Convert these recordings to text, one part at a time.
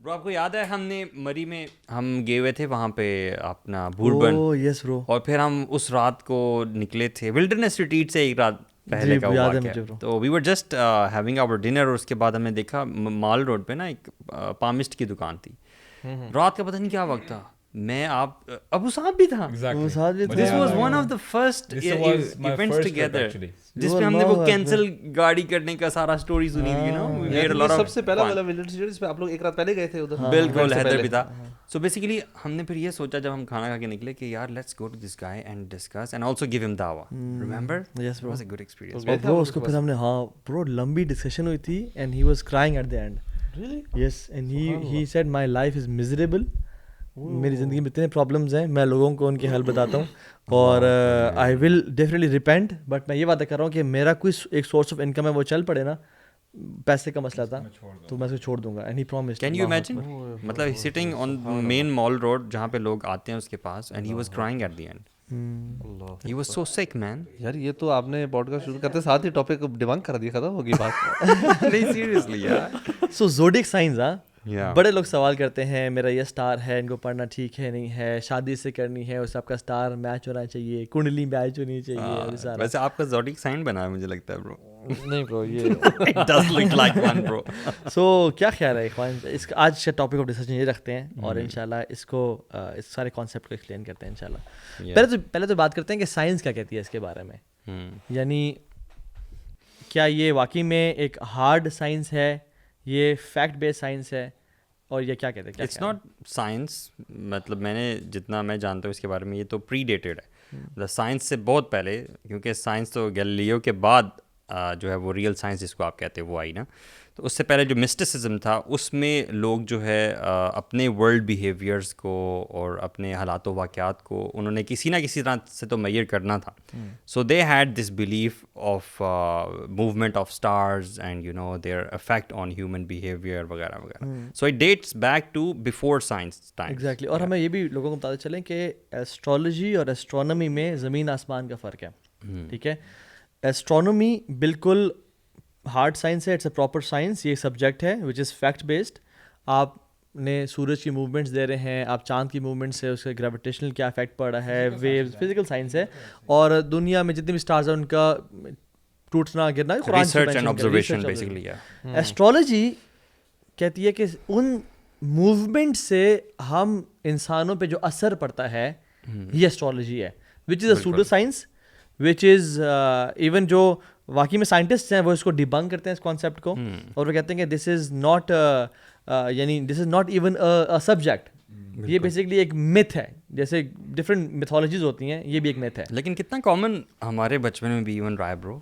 برو آپ کو یاد ہے ہم نے مری میں ہم گئے ہوئے تھے وہاں پہ اپنا بھوربن, یس برو, اور پھر ہم اس رات کو نکلے تھے ولڈرنیس ریٹریٹ سے ایک رات پہلے کا یاد ہے واقعہ. مجھے برو. تو we were just having our dinner, اور اس کے بعد ہم نے دیکھا مال روڈ پہ نا ایک پامسٹ کی دکان تھی. رات کا پتہ نہیں کیا وقت تھا, میں آپ ابو صاحب بھی تھا. This was one of the first events together جس پہ ہم نے وہ کینسل گاڑی کرنے کا سارا اسٹوری سنی تھی. سب سے پہلا والا ولیج جس پہ آپ لوگ ایک رات پہلے گئے تھے ادھر. بالکل حیدر بھی تھا. سو بیسیکلی ہم نے پھر یہ سوچا جب ہم کھانا کھا کے نکلے کہ یار let's go to this guy and discuss and also gave ہم دعوا. ریمبر یس برو, واز اے گڈ ایکسپیرینس. اور برو اس کو پھر ہم نے ہاں برو لمبی ڈسکشن ہوئی تھی and he was crying at the end. Yes, and he said my life is miserable. میری زندگی میں اتنے پرابلمز ہیں, میں لوگوں کو ان کے حل بتاتا ہوں, اور آئی ول ڈیفینیٹلی ریپینٹ, بٹ میں یہ وعدہ کر رہا ہوں کہ میرا کوئی ایک سورس آف انکم ہے وہ چل پڑے نا, پیسے کا مسئلہ تھا تو میں اس کو چھوڑ دوں گا. And he promised. Can you imagine, مطلب sitting on main mall road جہاں پہ لوگ آتے ہیں اس کے پاس, and he was crying at the end. He was so sick, man. یار یہ تو آپ نے پوڈ کاسٹ شروع کرتے ساتھ ہی ٹاپک ڈیبنک کر دیا, ختم ہوگی بات. نہیں سیریسلی یار. سو زوڈک سائنز, بڑے لوگ سوال کرتے ہیں میرا یہ اسٹار ہے, ان کو پڑھنا ٹھیک ہے نہیں ہے, شادی سے کرنی ہے, اس آپ کا اسٹار میچ ہونا چاہیے, کنڈلی میچ ہونی چاہیے. ویسے آپ کا زوڈک سائن بنا ہے مجھے لگتا ہے برو. نہیں برو, یہ It does look like one, bro. سو کیا خیال ہے اخوان, اس کا آج کا ٹاپک آف ڈسکشن یہ رکھتے ہیں, اور انشاءاللہ اس کو اس سارے کانسیپٹ کو ایکسپلین کرتے ہیں انشاءاللہ. پہلے تو بات کرتے ہیں کہ سائنس کیا کہتی ہے اس کے بارے میں. یعنی کیا یہ واقعی میں ایک ہارڈ سائنس ہے, یہ فیکٹ بیس سائنس ہے, اور یہ کیا کہتے ہیں؟ اٹس ناٹ سائنس, مطلب میں نے جتنا میں جانتا ہوں اس کے بارے میں, یہ تو پری ڈیٹڈ ہے, مطلب سائنس سے بہت پہلے, کیونکہ سائنس تو گیلیلیو کے بعد جو ہے وہ ریئل سائنس جس کو آپ کہتے ہیں وہ آئی نا. تو اس سے پہلے جو مسٹسزم تھا اس میں لوگ جو ہے اپنے ورلڈ بیہیویئرس کو اور اپنے حالات و واقعات کو انہوں نے کسی نہ کسی طرح سے تو میئر کرنا تھا. So they had this belief of movement of stars and you know their effect on human behaviour وغیرہ وغیرہ. So it dates back to before science time. Exactly. اور ہمیں یہ بھی لوگوں کو بتاتے چلیں کہ ایسٹرالوجی اور ایسٹرونومی میں زمین آسمان کا فرق ہے. ٹھیک ہے, ایسٹرونومی بالکل ہارڈ سائنس ہے, اٹس اے پراپر سائنس, یہ سبجیکٹ ہے وچ از فیکٹ بیسڈ. آپ نے سورج کی موومنٹس دے رہے ہیں, آپ چاند کی موومنٹ سے اس کا گریویٹیشنل کیا افیکٹ پڑ رہا ہے, ویوز, فزیکل سائنس ہے. اور دنیا میں جتنے بھی اسٹارز ہیں ان کا ٹوٹنا گرنا research and observation basically. Astrology کہتی ہے کہ ان موومنٹ سے ہم انسانوں پہ جو اثر پڑتا ہے یہ ایسٹرالوجی ہے, which is a pseudo science, which is even جو واقعی میں سائنٹسٹ ہیں وہ اس کو ڈیبنک کرتے ہیں اس کانسیپٹ کو, اور وہ کہتے ہیں کہ دس از ناٹ یعنی this is not even a subject, یہ بیسکلی ایک متھ ہے. جیسے ڈفرینٹ میتھولوجیز ہوتی ہیں, یہ بھی ایک متھ ہے. لیکن کتنا کامن ہمارے بچپن میں بھی ایون رہا ہے برو,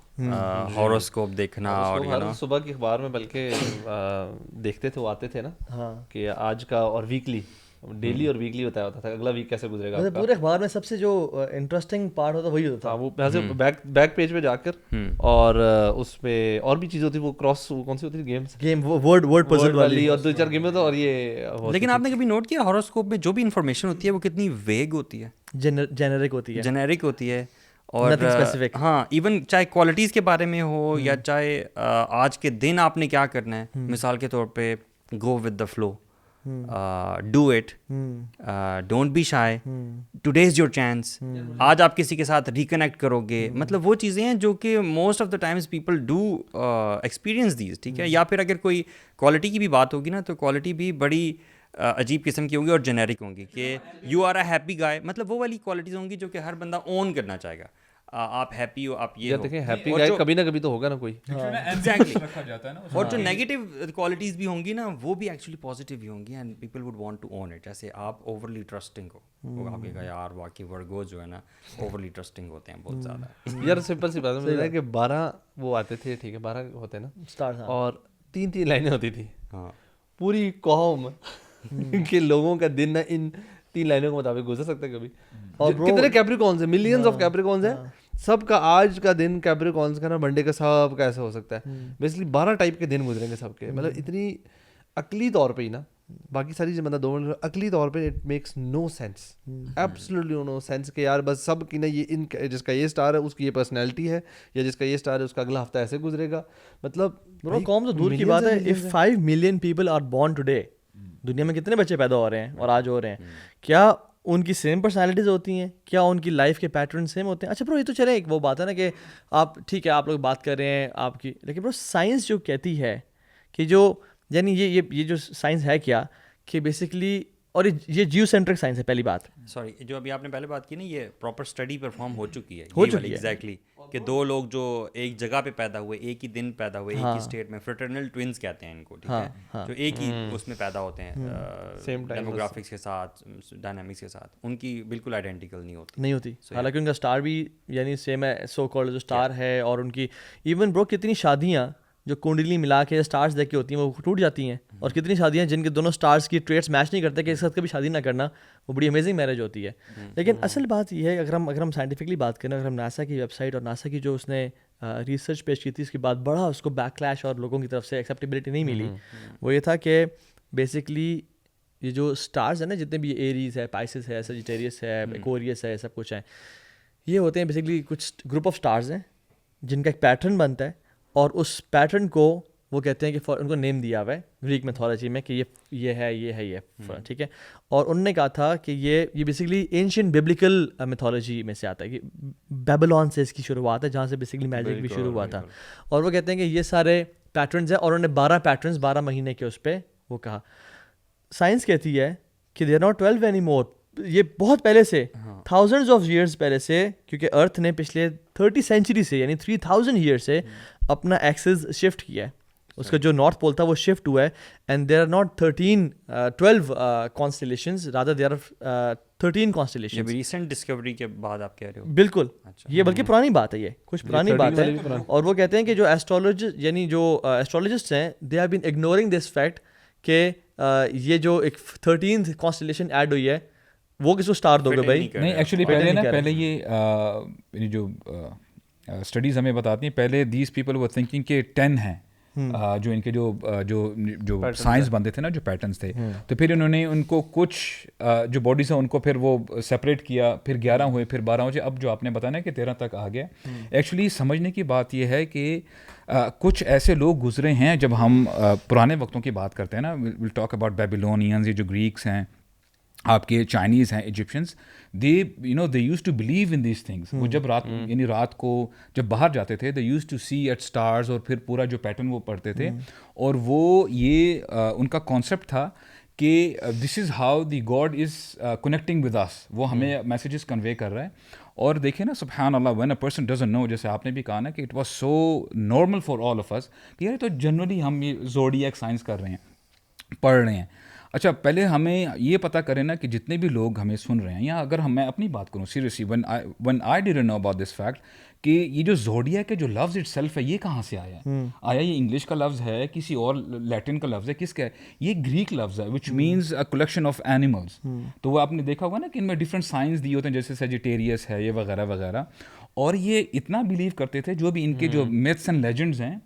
ہاروسکوپ دیکھنا. اور صبح کی اخبار میں بلکہ دیکھتے تھے, وہ آتے تھے نا کہ آج کا, اور ویکلی, ڈیلی اور ویکلی بتایا ہوتا تھا اگلا ویک کیسے گزرے گا. پورے اخبار میں سب سے جو انٹرسٹنگ پارٹ ہوتا وہی ہوتا تھا, وہ ایسے بیک پیج پہ جا کر, اور اس پہ اور بھی چیز ہوتی, وہ کراس کون سی ہوتی تھی, گیم ورڈ پزل والی, اور دو چار گیم ہوتا. اور یہ لیکن آپ نے کبھی نوٹ کیا ہاروسکوپ میں جو بھی انفارمیشن ہوتی ہے وہ کتنی ویگ ہوتی ہے, جینرک ہوتی ہے, اور ہاں ایون چاہے کوالٹیز کے بارے میں ہو یا چاہے آج کے دن آپ نے کیا کرنا ہے. مثال کے طور پہ go with the flow, do it, don't be shy, today is your chance. آج آپ کسی کے ساتھ ریکنیکٹ کرو گے, مطلب وہ چیزیں ہیں جو کہ most of the times people do experience these. ٹھیک ہے, یا پھر اگر کوئی کوالٹی کی بھی بات ہوگی نا تو کوالٹی بھی بڑی عجیب قسم کی ہوں گی اور جنیرک ہوں گی, کہ یو آر اے ہیپی گائے, مطلب وہ والی کوالٹیز ہوں گی جو کہ ہر بندہ اون کرنا چاہے گا. آپ ہیپی ہو, آپ یہ دیکھیں ہیپی گائے کبھی نہ کبھی تو ہوگا نا کوئی. اور جو نیگیٹو کوالٹیز بھی ہوں گی نا وہ بھی ایکچولی پازیٹیو ہی ہوں گی, and people would want to own it. جیسے آپ اوورلی ٹرسٹنگ ہو, آپ کہا یار واقعی ورگوز جو ہے نا اوورلی ٹرسٹنگ ہوتے ہیں بہت زیادہ. یار سمپل سی بات ہے کہ 12 وہ آتے تھے, ٹھیک ہے 12 ہوتے نا اسٹار, اور 3 لائنیں ہوتی تھی. پوری قوم کے لوگوں کا دن نہ ان 3 لائنوں کے مطابق گزر سکتا ہے کبھی. اور کتنے کیپریکونز ہیں, ملینز آف کیپریکونز ہیں, سب کا آج کا دن کیپریکونز کا نا منڈے کا سب کا ایسا ہو سکتا ہے. بیسکلی 12 ٹائپ کے دن گزریں گے سب کے, مطلب اتنی عقلی طور پہ ہی نا, باقی ساری چیز بندہ 2 منٹ, عقلی طور پہ it makes no sense, absolutely no sense, کہ یار بس سب کی نا یہ ان جس کا یہ اسٹار ہے اس کی یہ پرسنالٹی ہے, یا جس کا یہ اسٹار ہے اس کا اگلا ہفتہ ایسے گزرے گا. مطلب قوم تو دور کی بات ہے, if 5 million people are born today, دنیا میں کتنے بچے پیدا ہو رہے ہیں اور آج ہو رہے ہیں, کیا ان کی سیم پرسنالٹیز ہوتی ہیں, کیا ان کی لائف کے پیٹرن سیم ہوتے ہیں؟ اچھا برو یہ تو چلے ایک وہ بات ہے نا کہ آپ ٹھیک ہے آپ لوگ بات کر رہے ہیں آپ کی, لیکن برو سائنس جو کہتی ہے کہ جو یعنی یہ جو سائنس ہے کیا کہ بیسکلی, اور یہ جیو سینٹرک سائنس ہے پہلی بات. سوری جو ابھی آپ نے پہلے بات کی نا, یہ پراپر اسٹڈی پرفارم ہو چکی ہے ایگزیکٹلی, کہ دو لوگ جو ایک جگہ پہ پیدا ہوئے, ایک ہی دن پیدا ہوئے, ایک ہی اسٹیٹ میں, فریٹرنل ٹوئنز کہتے ہیں ان کو, ٹھیک ہے, جو ایک ہی اس میں پیدا ہوتے ہیں ڈیموگرافکس کے ساتھ, ڈائنامکس کے ساتھ, ان کی بالکل آئیڈینٹیکل نہیں ہوتی. حالانکہ ان کا اسٹار بھی یعنی سیم ہے, سو کالڈ جو اسٹار ہے, اور ان کی ایون برو کتنی شادیاں جو کنڈلی ملا کے اسٹارز دیکھ کے ہوتی ہیں وہ ٹوٹ جاتی ہیں, اور کتنی شادیاں جن کے دونوں اسٹارز کی ٹریٹس میچ نہیں کرتے کہ اس کے ساتھ کبھی شادی نہ کرنا, وہ بڑی امیزنگ میرج ہوتی ہے. لیکن اصل بات یہ ہے, اگر ہم سائنٹیفکلی بات کریں, اگر ہم ناسا کی ویب سائٹ اور ناسا کی جو اس نے ریسرچ پیش کی تھی اس کے بعد بڑا اس کو بیک کلیش اور لوگوں کی طرف سے ایکسیپٹیبلٹی نہیں ملی, وہ یہ تھا کہ بیسکلی یہ جو اسٹارز ہیں نا, جتنے بھی ایریز ہے, پائسس ہے, سیجیٹیریس ہے, ایکوریس ہے, سب کچھ ہیں, یہ ہوتے ہیں بیسکلی کچھ گروپ آف اسٹارز ہیں جن کا ایک پیٹرن بنتا ہے, اور اس پیٹرن کو وہ کہتے ہیں کہ ان کو نیم دیا ہوا ہے گریک میتھولوجی میں کہ یہ ہے, ٹھیک ہے. اور انہوں نے کہا تھا کہ یہ بیسکلی اینشین بیبلیکل میتھولوجی میں سے آتا ہے, کہ بیبلون سے اس کی شروعات ہے, جہاں سے بیسکلی میجک بھی شروع ہوا تھا. اور وہ کہتے ہیں کہ یہ سارے پیٹرنز ہیں, اور انہوں نے 12 پیٹرنز 12 مہینے کے اس پہ وہ کہا. سائنس کہتی ہے کہ they are not 12 anymore, یہ بہت پہلے سے, تھاؤزنڈز آف ایئرس پہلے سے, کیونکہ ارتھ نے پچھلے 30 سینچری سے یعنی 3000 ایئر سے اپنا ایکسس شفٹ کیا ہے. اس کا جو نارتھ پول تھا وہ شفٹ ہوا ہے, and there are not 12 constellations, rather there are 13 constellations. Recent discovery کے بعد آپ کہہ رہے ہو؟ بالکل, یہ بلکہ پرانی بات ہے, یہ کچھ پرانی بات ہے. اور وہ کہتے ہیں کہ جو ایسٹرولوجسٹ ہیں, they have been ignoring this fact کہ یہ جو ایک 13th کانسٹیلیشن ایڈ ہوئی ہے وہ کس کو اسٹار دو گے بھائی؟ نہیں ایکچولی پہلے یہ جو اسٹڈیز ہمیں بتاتی ہیں, پہلے دیز پیپل ور تھنکنگ کہ 10 ہیں جو ان کے جو سائنس بنتے تھے نا, جو پیٹرنس تھے, تو پھر انہوں نے ان کو کچھ جو باڈیز ہیں ان کو پھر وہ سپریٹ کیا, پھر 11 ہوئے, پھر 12 ہوئے, اب جو آپ نے بتایا نا کہ 13 تک آ گیا. ایکچولی سمجھنے کی بات یہ ہے کہ کچھ ایسے لوگ گزرے ہیں, جب ہم پرانے وقتوں کی بات کرتے ہیں نا, ول ٹاک اباؤٹ بیبیلونینز, یہ جو گریکس ہیں, آپ کے چائنیز ہیں, Egyptians, they used to believe in these things. وہ جب رات کو جب باہر جاتے تھے, they used to see at stars, اور پھر پورا جو پیٹرن وہ پڑھتے تھے, اور وہ یہ ان کا کانسیپٹ تھا کہ this is how the God is connecting with us, وہ ہمیں میسیجز کنوے کر رہا ہے. اور دیکھیں نا سبحان اللہ, when a person doesn't know, جیسے آپ نے بھی کہا نا کہ it was so normal for all of us, کہ یار تو جنرلی ہم یہ زوڈیاک سائنس کر رہے ہیں, پڑھ رہے ہیں. اچھا پہلے ہمیں یہ پتہ کریں نا کہ جتنے بھی لوگ ہمیں سن رہے ہیں, یا اگر میں اپنی بات کروں seriously, when I didn't know about this fact کہ یہ جو زوڈیاک ہے, جو لفظ اٹ سیلف ہے, یہ کہاں سے آیا ہے؟ آیا یہ انگلش کا لفظ ہے, کسی اور لیٹن کا لفظ ہے, کس کا ہے؟ یہ گریک لفظ ہے, which means a collection of animals. تو وہ آپ نے دیکھا ہوگا نا کہ ان میں ڈفرینٹ سائنس دیے ہوتے ہیں, جیسے سیجیٹیریس ہے, یہ وغیرہ وغیرہ. اور یہ اتنا بلیو کرتے تھے, جو بھی ان کے جو میتھس اینڈ لیجنڈز ہیں,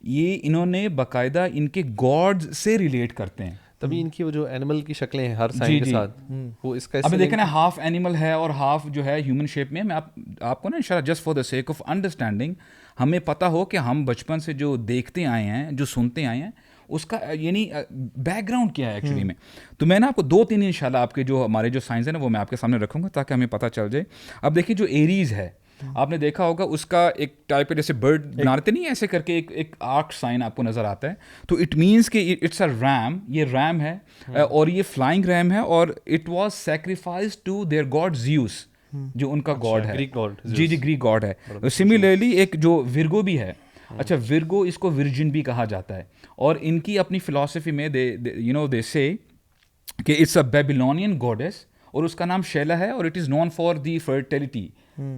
یہ انہوں نے باقاعدہ ان کے گاڈز سے ریلیٹ کرتے ہیں. تبھی ان کی وہ جو اینیمل کی شکلیں ہیں ہر سائن کے ساتھ, وہ اس کا ابھی دیکھیں نا, ہاف اینیمل ہے اور ہاف جو ہے ہیومن شیپ میں. میں آپ کو نا انشاءاللہ just for the sake of understanding, ہمیں پتہ ہو کہ ہم بچپن سے جو دیکھتے آئے ہیں, جو سنتے آئے ہیں, اس کا یعنی بیک گراؤنڈ کیا ہے ایکچولی میں. تو میں نا آپ کو 2-3 انشاءاللہ آپ کے جو ہمارے جو سائنس ہے نا, وہ میں آپ کے سامنے رکھوں گا تاکہ ہمیں پتہ چل جائے. اب دیکھیے جو ایریز ہے, آپ نے دیکھا ہوگا اس کا ایک ٹائپ ہے, جیسے برڈ بناتے نہیں ایسے کر کے ایک آرک سائن آپ کو نظر آتا ہے, تو اٹ مینس کہ اٹس اے ریم, یہ ریم ہے, اور یہ فلائنگ ریم ہے, اور it was sacrifice to their god Zeus, جو ان کا گاڈ ہے, جی گریک گاڈ ہے. سملرلی ایک جو ورگو بھی ہے, اچھا ورگو اس کو ورجن بھی کہا جاتا ہے, اور ان کی اپنی فلاسفی میں دے سے کہ اٹس اے بیبیلونین گاڈیس, اور اس کا نام شیلا ہے, اور it is known for the fertility,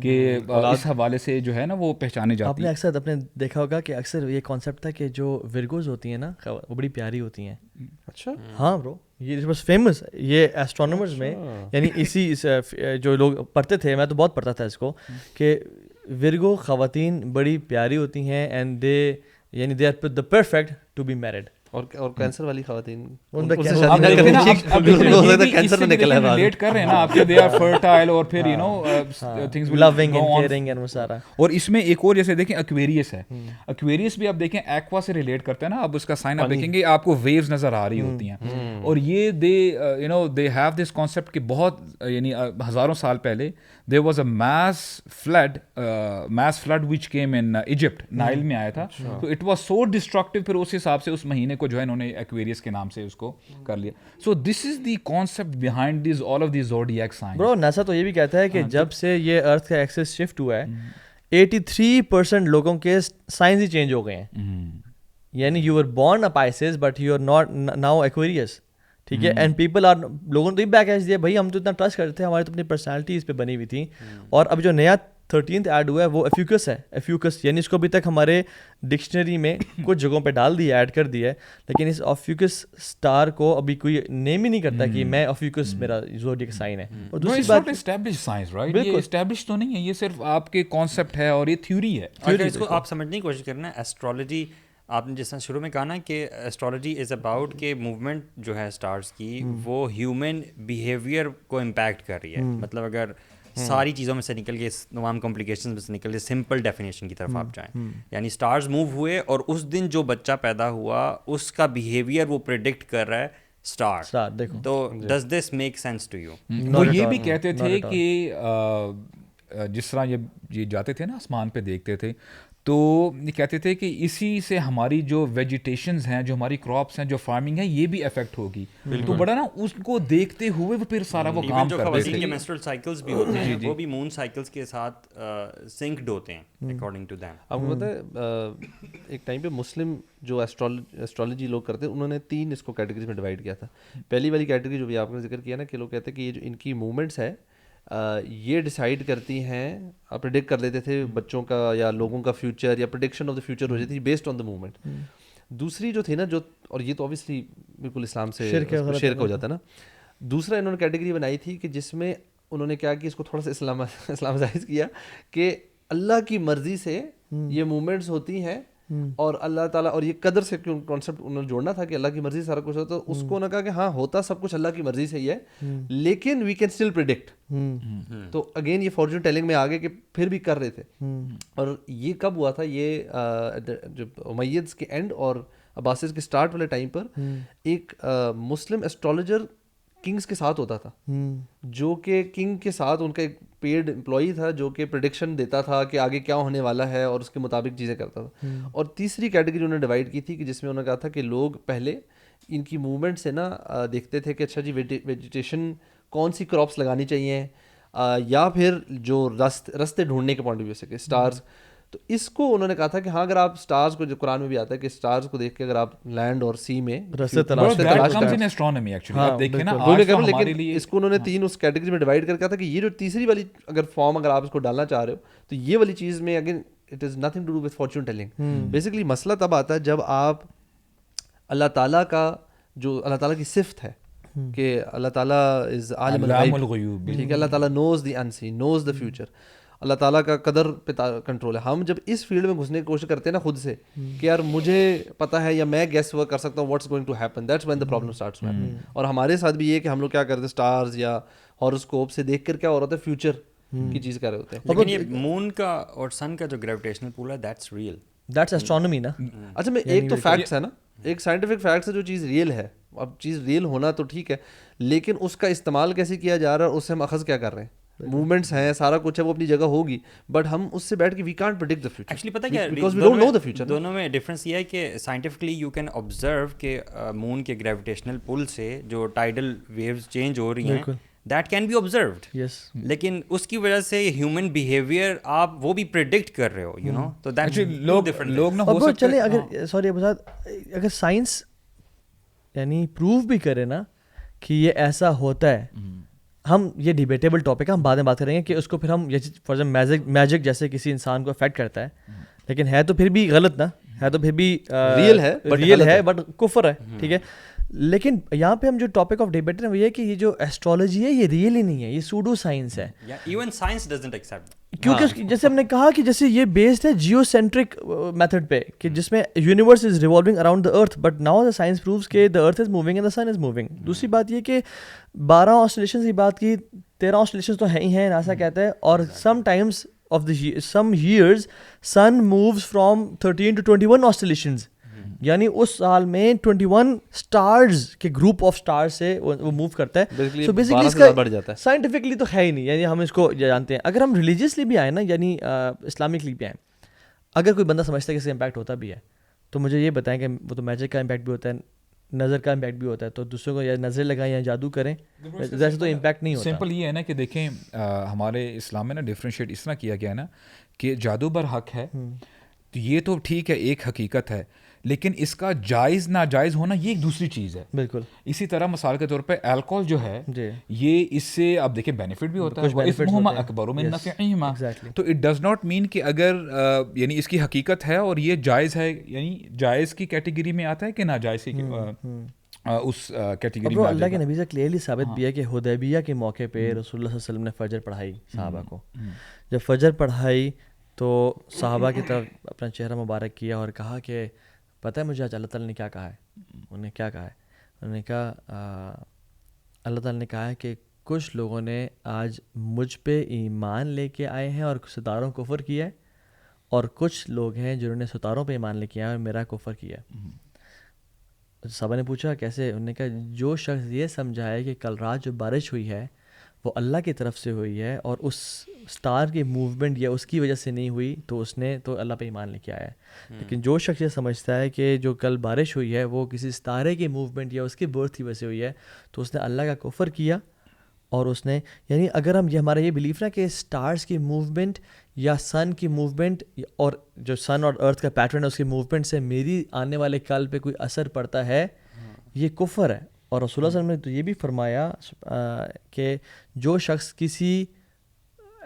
کہ اس حوالے سے جو ہے نا وہ پہچانے جاتی ہے. آپ نے اکثر آپ نے دیکھا ہوگا کہ اکثر یہ کانسیپٹ تھا کہ جو ورگوز ہوتی ہیں نا, وہ بڑی پیاری ہوتی ہیں. اچھا ہاں برو, یہ بس فیمس, یہ ایسٹرونامرز میں یعنی اسی جو لوگ پڑھتے تھے, میں تو بہت پڑھتا تھا اس کو, کہ ورگو خواتین بڑی پیاری ہوتی ہیں, اینڈ دے یعنی they are the perfect to be married. اور کینسر والی خواتین ریلیٹ کر رہے ہیں نا آپ کے, دے آر فرٹائل اور پھر you know things loving and caring and وہ سارا. اور اس میں ایک اور جیسے دیکھیں ایکویریس ہے, ایکویریس بھی آپ دیکھیں ایکوا سے ریلیٹ کرتا ہے نا, اب اس کا سائن آپ دیکھیں گے آپ کو ویوز نظر آ رہی ہوتی ہیں, اور یہ they you know they have this concept کہ بہت یعنی ہزاروں سال پہلے there was a mass flood which came in Egypt, Nile میں آیا تھا, تو it was so destructive, پھر اس حساب سے اس مہینے کو جو ہے انہوں نے ایکویریس کے نام سے اس کو کر لیا. so this is the concept behind these all of these zodiac signs. bro NASA تو یہ بھی کہتا ہے کہ جب سے یہ ارتھ کا ایکسس شفٹ ہوا ہے 83% لوگوں کے سائنس ہی چینج ہو گئے ہیں, یعنی you were born a Pisces but you are not now Aquarius, ٹھیک ہے, اینڈ پیپل آر, لوگوں نے تو بیک ایج دیا بھائی ہم تو اتنا ٹرسٹ کرتے تھے, ہماری تو اپنی پرسنالٹی اس پہ بنی ہوئی تھی. اور اب جو نیا 13th ایڈ ہوا ہے وہ ایفیوکس ہے, ایفیوکس یعنی اس کو ابھی تک ہمارے ڈکشنری میں کچھ جگہوں پہ ڈال دیا, ایڈ کر دیا ہے, لیکن اس ایفیوکس اسٹار کو ابھی کوئی نیم ہی نہیں کرتا کہ میں ایفیوکس میرا زوڈیک سائن ہے. اور دوسری بات اسٹیبلش سائنس رائٹ, یہ اسٹیبلش تو نہیں ہے, یہ صرف آپ کے کانسیپٹ ہے اور یہ تھیوری ہے. اگر اس کو آپ سمجھنے کی کوشش کرنا, ایسٹرالوجی آپ نے جس طرح شروع میں کہا نا کہ ایسٹرالوجی از اباؤٹ کہ موومنٹ جو ہے اسٹارس کی وہ ہیومن بیہیویئر کو امپیکٹ کر رہی ہے. مطلب اگر ساری چیزوں میں سے نکل کے, تمام کمپلیکیشنز میں سے نکل کے سمپل ڈیفینیشن کی طرف آپ جائیں, یعنی اسٹارز موو ہوئے اور اس دن جو بچہ پیدا ہوا اس کا بیہیویئر وہ پریڈکٹ کر رہا ہے اسٹار. دیکھو تو does this make sense to you? وہ یہ بھی کہتے تھے کہ جس طرح یہ جاتے تھے نا آسمان پہ دیکھتے تھے, تو یہ کہتے تھے کہ اسی سے ہماری جو ویجیٹیشنز ہیں, جو ہماری کراپس ہیں, جو فارمنگ ہے, یہ بھی افیکٹ ہوگی. تو بڑا نا اس کو دیکھتے ہوئے وہ پھر سارا وہ کام کرتے تھے. جو مینسٹرل سائیکلز بھی ہوتے ہیں وہ بھی مون سائیکلز کے ساتھ سنکڈ ہوتے ہیں اکارڈنگ ٹو دیم. آپ کو پتہ ہے ایک ٹائم پہ مسلم جو ایسٹرالوجی لوگ کرتے ہیں انہوں نے 3 اس کو کیٹیگریز میں ڈیوائڈ کیا تھا. پہلی والی کیٹیگری جو بھی آپ نے ذکر کیا نا کہ لوگ کہتے ہیں کہ یہ جو ان کی موومنٹس ہے یہ ڈیسائیڈ کرتی ہیں, پریڈکٹ کر لیتے تھے بچوں کا یا لوگوں کا فیوچر, یا پریڈکشن آف دا فیوچر ہو جاتی تھی بیسڈ آن دا موومنٹ. دوسری جو تھی نا جو, اور یہ تو اوبیسلی بالکل اسلام سے شرک ہو جاتا ہے نا. دوسرا انہوں نے کیٹیگری بنائی تھی کہ جس میں انہوں نے کیا کہ اس کو تھوڑا سا اسلامائز کیا کہ اللہ کی مرضی سے یہ موومنٹس ہوتی ہیں, اور اللہ تعالیٰ, اور یہ قدر سے کانسیپٹ انہوں نے جوڑنا تھا کہ اللہ کی مرضی سے سارا کچھ ہوتا, تو اس کو انہوں نے کہا کہ ہاں ہوتا سب کچھ اللہ کی مرضی سے ہی ہے, لیکن وی کین اسٹل پریڈکٹ. تو اگین یہ فارچون ٹیلنگ میں آگے کہ پھر بھی کر رہے تھے. اور یہ کب ہوا تھا, یہ جو امیدز کے اینڈ اور عباسیز کے اسٹارٹ والے ٹائم پر ایک مسلم ایسٹرالوجر کنگز کے ساتھ ہوتا تھا, جو کہ کنگ کے ساتھ ان کا ایک پیڈ امپلائی تھا جو کہ پریڈکشن دیتا تھا کہ آگے کیا ہونے والا ہے اور اس کے مطابق چیزیں کرتا تھا. اور تیسری کیٹیگری انہوں نے ڈیوائڈ کی تھی کہ جس میں انہوں نے کہا تھا کہ لوگ پہلے ان کی موومنٹ سے نا دیکھتے تھے کہ اچھا جی ویجیٹیشن کون سی کراپس لگانی چاہیے, یا پھر جو راستے ڈھونڈنے کے پوائنٹ آف ویو سے کہ اسٹارز. تو اس کو انہوں نے کہا تھا کہ ہاں اگر آپ اسٹارز کو, جو قرآن میں بھی آتا ہے کہ اسٹارز کو دیکھ کے اگر آپ لینڈ اور سی میں راستے تلاش لیکن اس کو انہوں نے 3 اس کیٹیگری میں ڈیوائڈ کر کے تھا کہ یہ جو تیسری والی اگر فارم اگر آپ اس کو ڈالنا چاہ رہے ہو تو یہ والی چیز میں again it is nothing to do with fortune telling. Basically مسئلہ تب آتا ہے جب آپ اللہ تعالیٰ کا جو اللہ تعالیٰ کی صفت ہے کہ اللہ تعالیٰ از عالم الغیب, ٹھیک ہے, اللہ تعالیٰ نوز دی انسین, نوز دا فیوچر, اللہ تعالیٰ کا قدر پہ کنٹرول ہے. ہم جب اس فیلڈ میں گھسنے کی کوشش کرتے ہیں نا خود سے کہ یار مجھے پتہ ہے یا میں گیس ورک کر سکتا ہوں what's going to happen, that's when the problem starts happening. اور ہمارے ساتھ بھی یہ کہ ہم لوگ کیا کرتے ہیں اسٹارز یا ہاروسکوپ سے دیکھ کر کیا ہو رہا ہے فیوچر کی چیز کر رہے ہوتے ہیں. لیکن یہ مون کا اور سن کا جو گریویٹیشنل پول ہے دیٹس ریئل, دیٹس ایسٹرونومی نا. اچھا میں ایک تو فیکٹس ہے نا, ایک سائنٹیفک فیکٹس ہے جو چیز ریئل ہے. اب چیز ریئل ہونا تو ٹھیک ہے, لیکن اس کا استعمال کیسے کیا جا رہا ہے اور اس سے ہم اخذ کیا کر رہے ہیں. موومنٹس ہیں, سارا کچھ ہے, وہ اپنی جگہ ہوگی, بٹ ہم اس سے بیٹھ کے we can't predict the future. Actually پتہ کیا ہے, because we don't know the future. دونوں میں ڈفرینس یہ ہے کہ سائنٹیفکلی یو کین آبزرو کہ مون کے گریویٹیشنل پل سے جو ٹائیڈل ویوز چینج ہو رہی ہیں دیٹ کین بی آبزروڈ, لیکن اس کی وجہ سے ہیومن بیہیویئر آپ وہ بھی پریڈکٹ کر رہے ہو, یو نو, تو دیٹ لوگ نہ ہو سکتے. چلے اگر سوری اگر سائنس یعنی پروو بھی کرے نا کہ یہ ایسا ہوتا ہے, ہم یہ ڈیبیٹیبل ٹاپک ہے, ہم بعد میں بات کریں گے کہ اس کو پھر ہم فار ایگزامپل میجک جیسے کسی انسان کو افیکٹ کرتا ہے, لیکن ہے تو پھر بھی غلط نا, ہے تو پھر بھی ریئل ہے بٹ کفر ہے, ٹھیک ہے. لیکن یہاں پہ ہم جو ٹاپک آف ڈیبیٹ ہیں وہ یہ کہ یہ جو ایسٹرالوجی ہے یہ ریئل ہی نہیں ہے, یہ سوڈو سائنس ہے. ایون سائنس ڈزنٹ ایکسپٹ, کیونکہ جیسے ہم نے کہا کہ جیسے یہ بیسڈ ہے جیو سینٹرک میتھڈ پہ کہ جس میں universe is revolving around the earth, but now the science proves کہ the earth is moving and the sun is moving. دوسری بات یہ کہ 12 آسٹریلیشنز کی بات کی, 13 آسٹریلیشنز تو ہیں ہی ہیں, ناسا کہتا ہے, اور some times of some years sun moves from 13 to 21 oscillations, یعنی اس سال میں 21 سٹارز کے گروپ آف سٹارز سے وہ موو کرتا ہے. سو بیسکلی اس کا سائنٹیفکلی تو ہے ہی نہیں, یعنی ہم اس کو جانتے ہیں. اگر ہم ریلیجیسلی بھی آئیں نا, یعنی اسلامکلی بھی آئیں, اگر کوئی بندہ سمجھتا ہے کہ اس سے امپیکٹ ہوتا بھی ہے تو مجھے یہ بتائیں کہ وہ تو میجک کا امپیکٹ بھی ہوتا ہے, نظر کا امپیکٹ بھی ہوتا ہے, تو دوسروں کو یا نظر لگائیں یا جادو کریں, ویسے تو امپیکٹ نہیں ہوتا. سمپل یہ ہے نا کہ دیکھیں ہمارے اسلام میں نا ڈفرینشیٹ اس طرح کیا گیا ہے نا کہ جادو بر حق ہے, تو یہ تو ٹھیک ہے, ایک حقیقت ہے, لیکن اس کا جائز ناجائز ہونا یہ ایک دوسری چیز ہے. بالکل اسی طرح مثال کے طور پہ الکوہول جو ہے یہ اس سے آپ دیکھیں بینیفٹ بھی ہوتا ہے, وَإِثْمُهُمَا أَكْبَرُ مِن نَفْعِهِمَا, تو اٹ ڈز ناٹ مین کہ اگر یعنی اس کی حقیقت ہے اور یہ جائز ہے, یعنی جائز کی کیٹیگری میں آتا ہے کہ ناجائز کی اس کیٹیگری میں. اللہ کے نبی سے کلیئرلی ثابت بھی ہے کہ حدیبیہ کے موقع پہ رسول اللہ صلی اللہ علیہ وسلم نے فجر پڑھائی صحابہ کو. جب فجر پڑھائی تو صحابہ کی طرف اپنا چہرہ مبارک کیا اور کہا کہ پتہ ہے مجھے آج اللہ تعالیٰ نے کیا کہا ہے. انہوں نے کیا کہا ہے؟ انہوں نے کہا اللہ تعالیٰ نے کہا ہے کہ کچھ لوگوں نے آج مجھ پہ ایمان لے کے آئے ہیں اور ستاروں کو کفر کیا ہے, اور کچھ لوگ ہیں جنہوں نے ستاروں پہ ایمان لے کے آئے اور میرا کفر کیا ہے. صحابہ نے پوچھا کیسے؟ انہوں نے کہا جو شخص یہ سمجھائے کہ کل رات جو بارش ہوئی ہے وہ اللہ کی طرف سے ہوئی ہے اور اس سٹار کی موومنٹ یا اس کی وجہ سے نہیں ہوئی تو اس نے تو اللہ پہ ایمان لے کے آیا ہے. لیکن جو شخص یہ سمجھتا ہے کہ جو کل بارش ہوئی ہے وہ کسی ستارے کی موومنٹ یا اس کی برتھ کی وجہ سے ہوئی ہے تو اس نے اللہ کا کفر کیا. اور اس نے یعنی اگر ہم یہ ہمارا یہ بلیف نا کہ سٹارز کی موومنٹ یا سن کی موومنٹ اور جو سن اور ارتھ کا پیٹرن ہے اس کی موومنٹ سے میری آنے والے کل پہ کوئی اثر پڑتا ہے, یہ کفر ہے. اور رسول اللہ صلی اللہ علیہ وسلم نے تو یہ بھی فرمایا کہ جو شخص کسی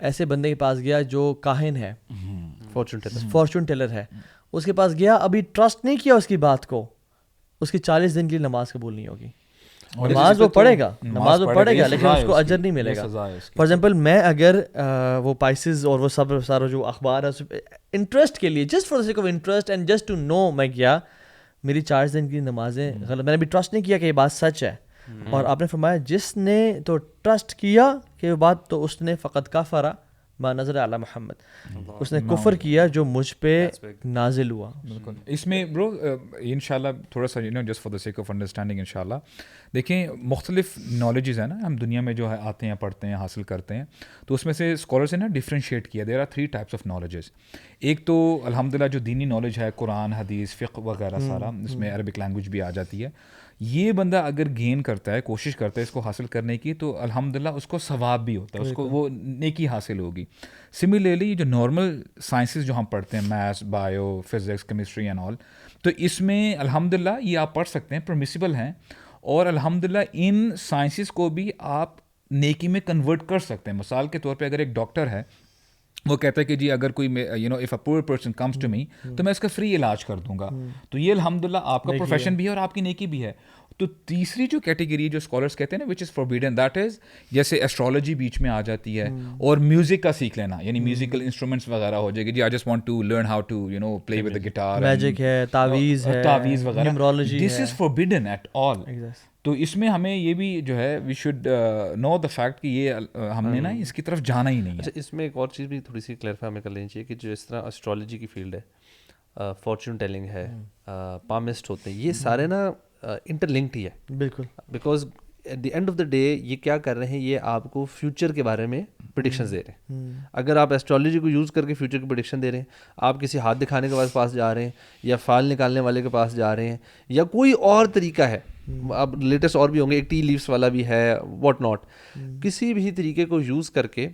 ایسے بندے کے پاس گیا جو کاہن ہے, فارچون ٹیلر ہے, اس کے پاس گیا, ابھی ٹرسٹ نہیں کیا اس کی بات کو, اس کی 40 دن کی نماز قبول نہیں ہوگی. نماز وہ پڑھے گا, نماز وہ پڑھے گا, لیکن اس کو اجر نہیں ملے گا. فار ایگزامپل میں اگر وہ پائسز اور وہ سب سارا جو اخبار ہے انٹرسٹ کے لیے, just for the sake of interest and just to know, میں گیا, میری 4 دن کی نمازیں غلط, میں نے ابھی ٹرسٹ نہیں کیا کہ یہ بات سچ ہے. اور آپ نے فرمایا جس نے تو ٹرسٹ کیا کہ وہ بات, تو اس نے فقط کفر ما نزل علی محمد, اس نے کفر کیا جو مجھ پہ نازل ہوا. بالکل. اس میں برو انشاءاللہ تھوڑا سا just for the sake of understanding انشاءاللہ دیکھیں مختلف نالجز ہیں نا ہم دنیا میں جو ہے آتے ہیں, پڑھتے ہیں, حاصل کرتے ہیں, تو اس میں سے اسکالرس نے نا ڈفرینشیٹ کیا. There are 3 types of knowledges. ایک تو الحمدللہ جو دینی نالج ہے, قرآن حدیث فقہ وغیرہ سارا, اس میں عربک لینگویج بھی آ جاتی ہے. یہ بندہ اگر گین کرتا ہے, کوشش کرتا ہے اس کو حاصل کرنے کی, تو الحمدللہ اس کو ثواب بھی ہوتا ہے, اس کو وہ نیکی حاصل ہوگی. سملرلی جو نارمل سائنسز جو ہم پڑھتے ہیں, maths, bio, physics, chemistry and all, تو اس میں الحمدللہ یہ آپ پڑھ سکتے ہیں, پرمیسیبل ہیں, اور الحمدللہ ان سائنسز کو بھی آپ نیکی میں کنورٹ کر سکتے ہیں. مثال کے طور پہ اگر ایک ڈاکٹر ہے, وہ کہتا ہے کہ جی اگر کوئی if a poor person comes to me تو میں اس کا فری علاج کر دوں گا, تو یہ الحمدللہ آپ کا پروفیشن بھی ہے اور آپ کی نیکی بھی ہے. تو تیسری جو کیٹیگری جو اسکالرس کہتے ہیں نا وچ از فوربیڈن, دیٹ از جیسے ایسٹرالوجی بیچ میں آ جاتی ہے, اور میوزک کا سیکھ لینا, یعنی میوزیکل انسٹرومنٹس وغیرہ ہو جائے گی, جی I just want to learn how to play with the guitar, magic ہے, تعویذ ہے, تعویذ وغیرہ, نیومرولوجی, دس از فوربیڈن ایٹ آل. تو اس میں ہمیں یہ بھی جو ہے we should know the fact کہ یہ ہم نے نا اس کی طرف جانا ہی نہیں ہے. اس میں ایک اور چیز بھی تھوڑی سی کلیئرفائی ہمیں کر لینی چاہیے کہ جو اس طرح اسٹرالوجی کی فیلڈ ہے, فارچون ٹیلنگ ہے, پامسٹ ہوتے ہیں, یہ سارے نا انٹر لنکڈ ہی ہے. بالکل, because at the end of the day یہ کیا کر رہے ہیں, یہ آپ کو فیوچر کے بارے میں پریڈکشنز دے رہے ہیں. اگر آپ ایسٹرالوجی کو یوز کر کے فیوچر کی پریڈکشن دے رہے ہیں, آپ کسی ہاتھ دکھانے کے پاس جا رہے ہیں, یا فال نکالنے والے کے پاس جا رہے ہیں, یا کوئی اور طریقہ ہے, اب لیٹسٹ اور بھی ہوں گے, ایک ٹی لیوس والا بھی ہے, واٹ ناٹ, کسی بھی طریقے کو یوز کر کے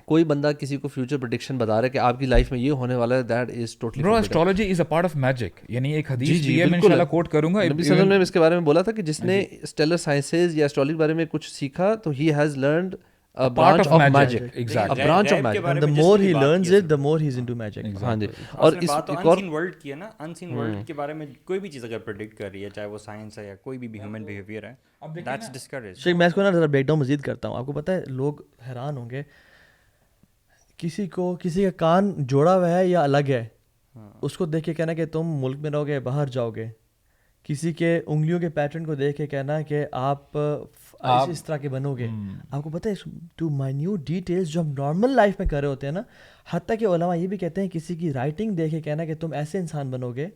کوئی بندہ کسی کو فیوچر پریڈکشن بتا رہا ہے کہ آپ کی لائف میں یہ ہونے والا ہے, دیٹ از ٹوٹلی برو astrology is a part of magic. یعنی ایک حدیث بھی ہے, میں انشاءاللہ کوٹ کروں گا, نبی صلی اللہ علیہ وسلم نے اس کے بارے میں بولا تھا کہ جس نے اسٹیلر سائنسز یا ایسٹرالوجی کے بارے میں کچھ سیکھا تو he has learned a branch of magic. Exactly. A branch of magic. And the more he learns it, the more he's into magic. ہاں جی. اور اس unseen world کی ہے نا, unseen world کے بارے میں کوئی بھی چیز اگر پریڈکٹ کر رہی ہے, چاہے وہ سائنس ہے یا کوئی بھی ہیومن بیہیویئر ہے, that's discouraged. شیخ میں اس کو نا ذرا بریک ڈاؤن مزید کرتا ہوں. آپ کو پتہ ہے لوگ حیران ہوں گے کسی کا کان جوڑا ہوا ہے یا الگ ہے, اس کو دیکھ کے کہنا کہ تم ملک میں رہو گے, باہر جاؤ گے. کسی کے انگلیوں کے پیٹرن کو دیکھ کے کہنا کہ آپ اس طرح کے بنو گے. آپ کو پتہ ہے ٹو مائنیوٹ ڈیٹیلز جو ہم نارمل لائف میں کر رہے ہوتے ہیں نا, حتیٰ کہ علماء یہ بھی کہتے ہیں کسی کی رائٹنگ دیکھ کے کہنا کہ تم ایسے انسان بنو گے.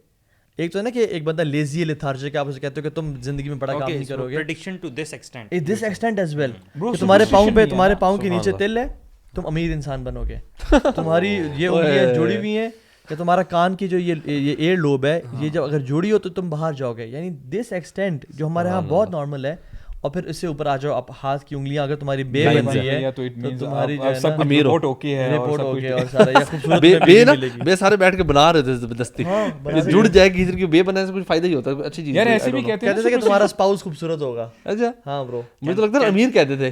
ایک تو ہے نا کہ ایک بندہ لیزی ہے, لیتھارجک, آپ اسے کہتے ہو کہ تم زندگی میں بڑا کام نہیں کرو گے. prediction to this extent is well کہ تمہارے پاؤں کے نیچے تل ہے, تم امیر انسان بنو گے. تمہاری یہ انگلیاں جوڑی ہوئی ہیں کہ تمہارا کان کی جو یہ ایئر لوب ہے یہ جب اگر جوڑی ہو تو تم باہر جاؤ گے. یعنی دس ایکسٹینٹ جو ہمارے یہاں بہت نارمل ہے. اور پھر اس سے اوپر آ جاؤ, آپ ہاتھ کی انگلیاں اگر تمہاری بے بن رہی ہے تو تمہاری جو ہے نا رپورٹ اوکے ہے, رپورٹ اوکے اور سارا یا خوبصورت بے سارے بیٹھ کے بنا رہے تھے زبردستی, جڑ جائے گی کی بے بنانے سے کچھ فائدہ ہی ہوتا ہے, اچھی چیز. یار ایسے بھی کہتے تھے کہ تمہارا اسپاؤس خوبصورت ہوگا. اچھا ہاں برو, مجھے تو لگتا ہے امیر کہتے تھے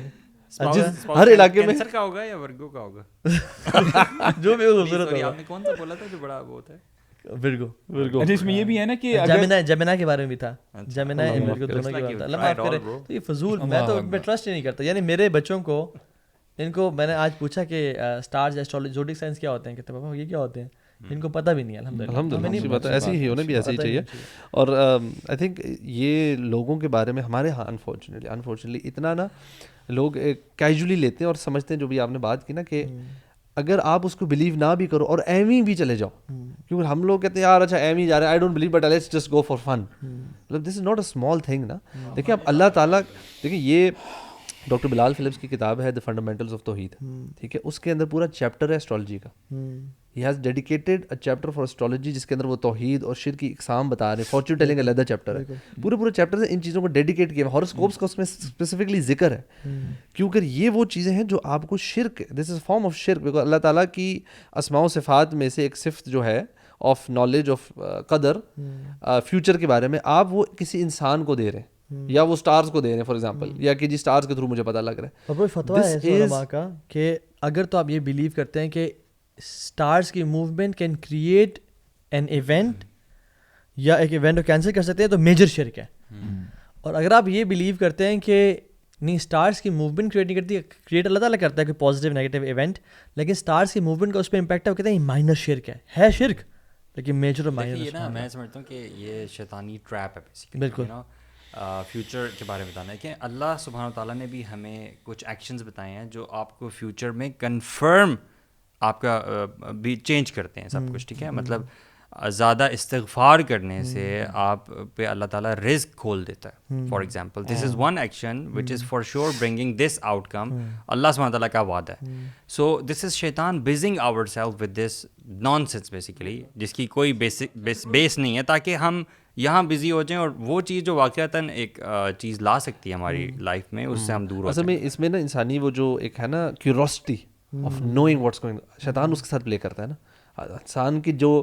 ہر علاقے میں. کینسر کا ہوگا یا ورگو کا ہوگا, جو بھی خوبصورت ہوگا. آپ نے کون سا بولا تھا جو بڑا وہ ہوتا ہے؟ ورگو. اس میں یہ بھی ہے نا کہ جمنا کے بارے میں بھی تھا, جمنا ورگو دونوں کے بارے میں. اللہ معاف کرے, تو یہ فضول, میں تو میں ٹرسٹ ہی نہیں کرتا. یعنی میرے بچوں کو ان کو میں نے آج پوچھا کہ اسٹارز, ایسٹرولوجی, زوڈک سائنس کیا ہوتے ہیں, کہتے ہیں پاپا یہ کیا ہوتے ہیں, ان کو پتہ بھی نہیں ہے. الحمدللہ بات ایسی ہی ہونا بھی ایسے ہی چاہیے. اور آئی تھنک یہ لوگوں کے بارے میں ہمارے ہاں انفارچونیٹلی اتنا نا لوگ کیجولی لیتے ہیں اور سمجھتے ہیں, جو بھی آپ نے بات کی نا کہ اگر آپ اس کو بلیو نہ بھی کرو اور ایم ہی بھی چلے جاؤ, کیونکہ ہم لوگ کہتے ہیں یار اچھا ایم ہی جا رہے ہیں, I don't believe but let's just go for fun. مطلب this is not a small thing نا. دیکھیں اب اللہ تعالیٰ, دیکھیں یہ ڈاکٹر بلال فلپس کی کتاب ہے دی فنڈامنٹلز آف توحید, ٹھیک ہے, اس کے اندر پورا چیپٹر ہے اسٹرالوجی کا. He has dedicated a chapter for astrology جس کے اندر وہ توحید اور شرک کی اقسام بتا رہے ہیں. فارچون ٹیلنگ علیحدہ چیپٹر ہے, پورے چیپٹر سے ان چیزوں کو ڈیڈیکیٹ کیا. ہاروسکوپس کا اس میں اسپیسیفکلی ذکر ہے, کیونکہ یہ وہ چیزیں ہیں جو آپ کو شرک, دس از فارم آف شرک, بیکاز اللہ تعالیٰ کی اسماء و صفات میں سے ایک صفت جو ہے آف نالج آف قدر, فیوچر کے بارے میں, آپ وہ کسی انسان کو دے رہے ہیں یا وہ سٹارز کو دے رہے ہیں فار ایگزامپل, یا کہ جی سٹارز کے تھرو مجھے پتہ لگ رہا ہے. اور کوئی فتویٰ ہے علماء کا کہ اگر تو آپ یہ بلیو کرتے ہیں کہ اسٹارس کی movement can create an event یا ایک ایونٹ کو کینسل کر سکتے ہیں, تو میجر شرک ہے. اور اگر آپ یہ بلیو کرتے ہیں کہ نہیں اسٹارس کی موومنٹ کریٹ نہیں کرتی, کریٹ اللہ تعالیٰ کرتا ہے کہ پازیٹیو نیگیٹو ایونٹ, لیکن اسٹارس کی موومنٹ کا اس پہ امپیکٹ ہے, وہ کہتے ہیں مائنر شرک ہے شرک, لیکن میجر اور مائنر. یہ نا میں سمجھتا ہوں کہ یہ شیطانی ٹریپ ہے بیسیکلی. بالکل. فیوچر کے بارے میں بتانا ہے کہ اللہ سبحانہ تعالیٰ نے بھی ہمیں کچھ ایکشنز بتائے ہیں جو آپ کو فیوچر میں کنفرم آپ کا بھی چینج کرتے ہیں سب کچھ, ٹھیک ہے. مطلب زیادہ استغفار کرنے سے آپ پہ اللہ تعالیٰ رزق کھول دیتا ہے. For example this is one action which is for sure bringing this outcome, اللہ سبحانہ تعالیٰ کا وعدہ ہے. سو دس از شیطان busying our self with this nonsense basically, جس کی کوئی بیس نہیں ہے, تاکہ ہم یہاں بزی ہو جائیں اور وہ چیز جو واقعتاً ایک چیز لا سکتی ہے ہماری لائف میں, اس سے ہم دور ہو. اصل میں اس میں نا انسانی وہ جو ایک ہے نا curiosity of knowing what's going, شیطان اس کے ساتھ پلے کرتا ہے نا. انسان کی جو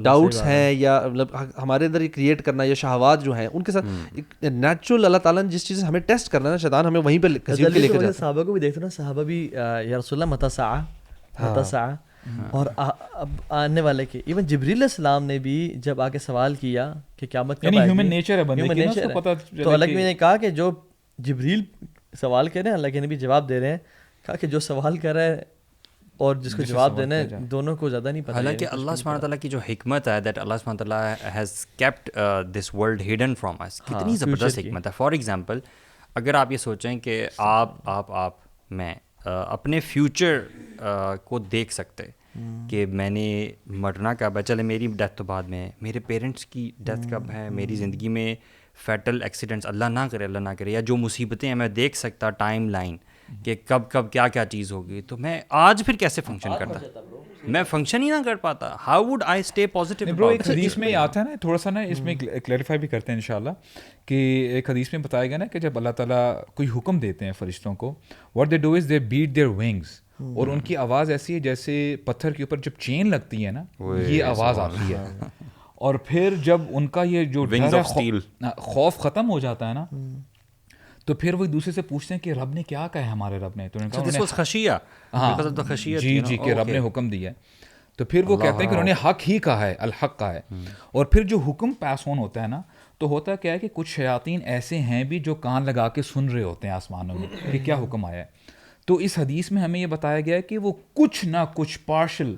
ڈاؤٹس ہیں یا مطلب ہمارے اندر یہ کریٹ کرنا یا شہوات جو ہیں ان کے ساتھ ایک نیچرل اللہ تعالیٰ نے جس چیز ہمیں ٹیسٹ کرنا ہے نا, شیطان ہمیں وہیں پہ گھسیٹ کے لے کے جاتا ہے. صحابہ کو بھی دیکھتے نا, صحابہ بھی یا رسول اللہ متی ساعہ, اور اب آنے والے کے ایون جبریل علیہ السلام نے بھی جب آ کے سوال کیا کہ قیامت کب آئے گی, ہیومن نیچر ہے بندے کی, اس کو پتہ, تو اللہ نے کہا کہ جو جبریل سوال کر رہے ہیں, اللہ کے نبی جواب دے رہے ہیں, کہا کہ جو سوال کر رہا ہے اور جس کو جواب دینا ہے دونوں کو زیادہ نہیں پتہ. حالانکہ اللہ سبحانہ تعالیٰ کی جو حکمت ہے, دیٹ اللہ سبحانہ تعالیٰ has kept this world hidden from us, کتنی زبردست حکمت ہے. فار ایگزامپل اگر آپ یہ سوچیں کہ آپ میں اپنے فیوچر کو دیکھ سکتے کہ میں نے مرنا کب ہے, چلے میری ڈیتھ تو بعد میں ہے, میرے پیرنٹس کی ڈیتھ کب ہے, میری زندگی میں فیٹل ایکسیڈنٹس اللہ نہ کرے, یا جو مصیبتیں ہیں میں دیکھ سکتا ٹائم لائن کہ کب کیا کیا چیز ہوگی, تو میں آج پھر کیسے فنکشن کرتا, میں فنکشن ہی نہ کر پاتا. How would I stay positive. برو ایک حدیث میں آتا ہے نا, تھوڑا سا نا اس میں کلیریفائی بھی کرتے ہیں انشاءاللہ, کہ ایک حدیث میں بتایا گیا نا کہ جب اللہ تعالیٰ کوئی حکم دیتے ہیں فرشتوں کو, what they do is they beat their wings, اور ان کی آواز ایسی ہے جیسے پتھر کے اوپر جب چین لگتی ہے نا, یہ آواز آتی ہے. اور پھر جب ان کا یہ جو خوف ختم ہو جاتا ہے نا, تو پھر وہ ایک دوسرے سے پوچھتے ہیں کہ رب نے کیا کہا ہے, ہمارے رب نے, تو جی کہ رب نے حکم دیا ہے. تو پھر وہ کہتے ہیں کہ انہوں نے حق ہی کہا ہے, الحق کہا ہے. اور پھر جو حکم پاس آن ہوتا ہے نا, تو ہوتا کیا ہے کہ کچھ شیاطین ایسے ہیں بھی جو کان لگا کے سن رہے ہوتے ہیں آسمانوں میں کہ کیا حکم آیا ہے. تو اس حدیث میں ہمیں یہ بتایا گیا ہے کہ وہ کچھ نہ کچھ پارشل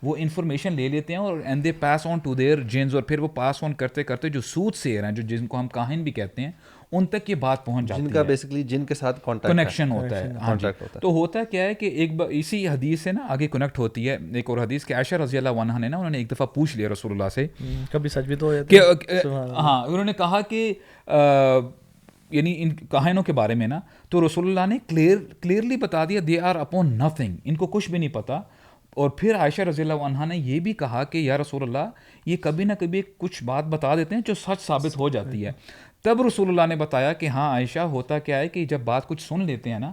وہ انفارمیشن لے لیتے ہیں اور and they pass on to their genes, اور پھر وہ پاس آن کرتے کرتے جو سوت سیر ہیں, جو جن کو ہم کاہن بھی کہتے ہیں, ان تک یہ بات پہنچ جاتی ہے, جن کا بیسکلی جن کے ساتھ کنیکشن ہوتا ہے. ہاں جی. تو ہوتا کیا ہے کہ ایک اسی حدیث سے نا آگے کنیکٹ ہوتی ہے ایک اور حدیث کہ عائشہ رضی اللہ عنہا نے نا, انہوں نے ایک دفعہ پوچھ لیا رسول اللہ سے, کبھی سچ بھی تو ہو جاتا ہے, ہاں انہوں نے کہا کہ یعنی ان کاہنوں کے بارے میں نا, تو رسول اللہ نے کلیئرلی بتا دیا دے آر اپون نتھنگ, ان کو کچھ بھی نہیں پتہ. اور پھر عائشہ رضی اللہ عنہا نے یہ بھی کہا کہ یا رسول اللہ یہ کبھی نہ کبھی کچھ بات بتا دیتے ہیں جو سچ ثابت ہو جاتی ہے. تب رسول اللہ نے بتایا کہ ہاں عائشہ ہوتا کیا ہے کہ جب بات کچھ سن لیتے ہیں نا,